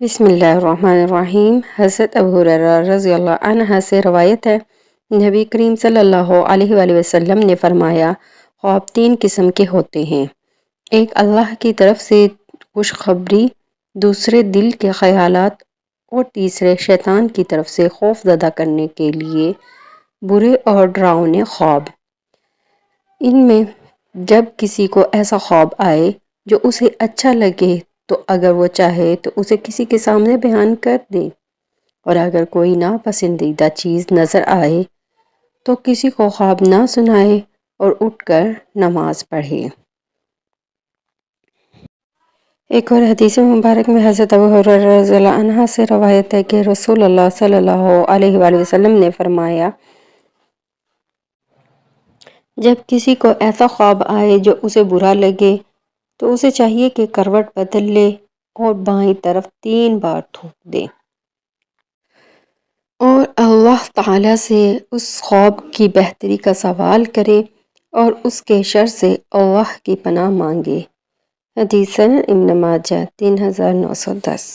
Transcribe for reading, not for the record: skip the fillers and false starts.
بسم اللہ الرحمن الرحیم۔ حضرت ابو ہریرہ رضی اللہ عنہ سے روایت ہے، نبی کریم صلی اللہ علیہ وآلہ وسلم نے فرمایا، خواب 3 قسم کے ہوتے ہیں۔ ایک اللہ کی طرف سے خوشخبری، دوسرے دل کے خیالات اور تیسرے شیطان کی طرف سے خوف زدہ کرنے کے لیے برے اور ڈراؤنے خواب۔ ان میں جب کسی کو ایسا خواب آئے جو اسے اچھا لگے تو اگر وہ چاہے تو اسے کسی کے سامنے بیان کر دے، اور اگر کوئی ناپسندیدہ چیز نظر آئے تو کسی کو خواب نہ سنائے اور اٹھ کر نماز پڑھے۔ ایک اور حدیث مبارک میں حضرت ابو ہریرہ رضی اللہ عنہ سے روایت ہے کہ رسول اللہ صلی اللہ علیہ وآلہ وسلم نے فرمایا، جب کسی کو ایسا خواب آئے جو اسے برا لگے تو اسے چاہیے کہ کروٹ بدل لے اور بائیں طرف 3 بار تھوک دے اور اللہ تعالیٰ سے اس خواب کی بہتری کا سوال کرے اور اس کے شر سے اللہ کی پناہ مانگے۔ حدیث ابن ماجہ 3910۔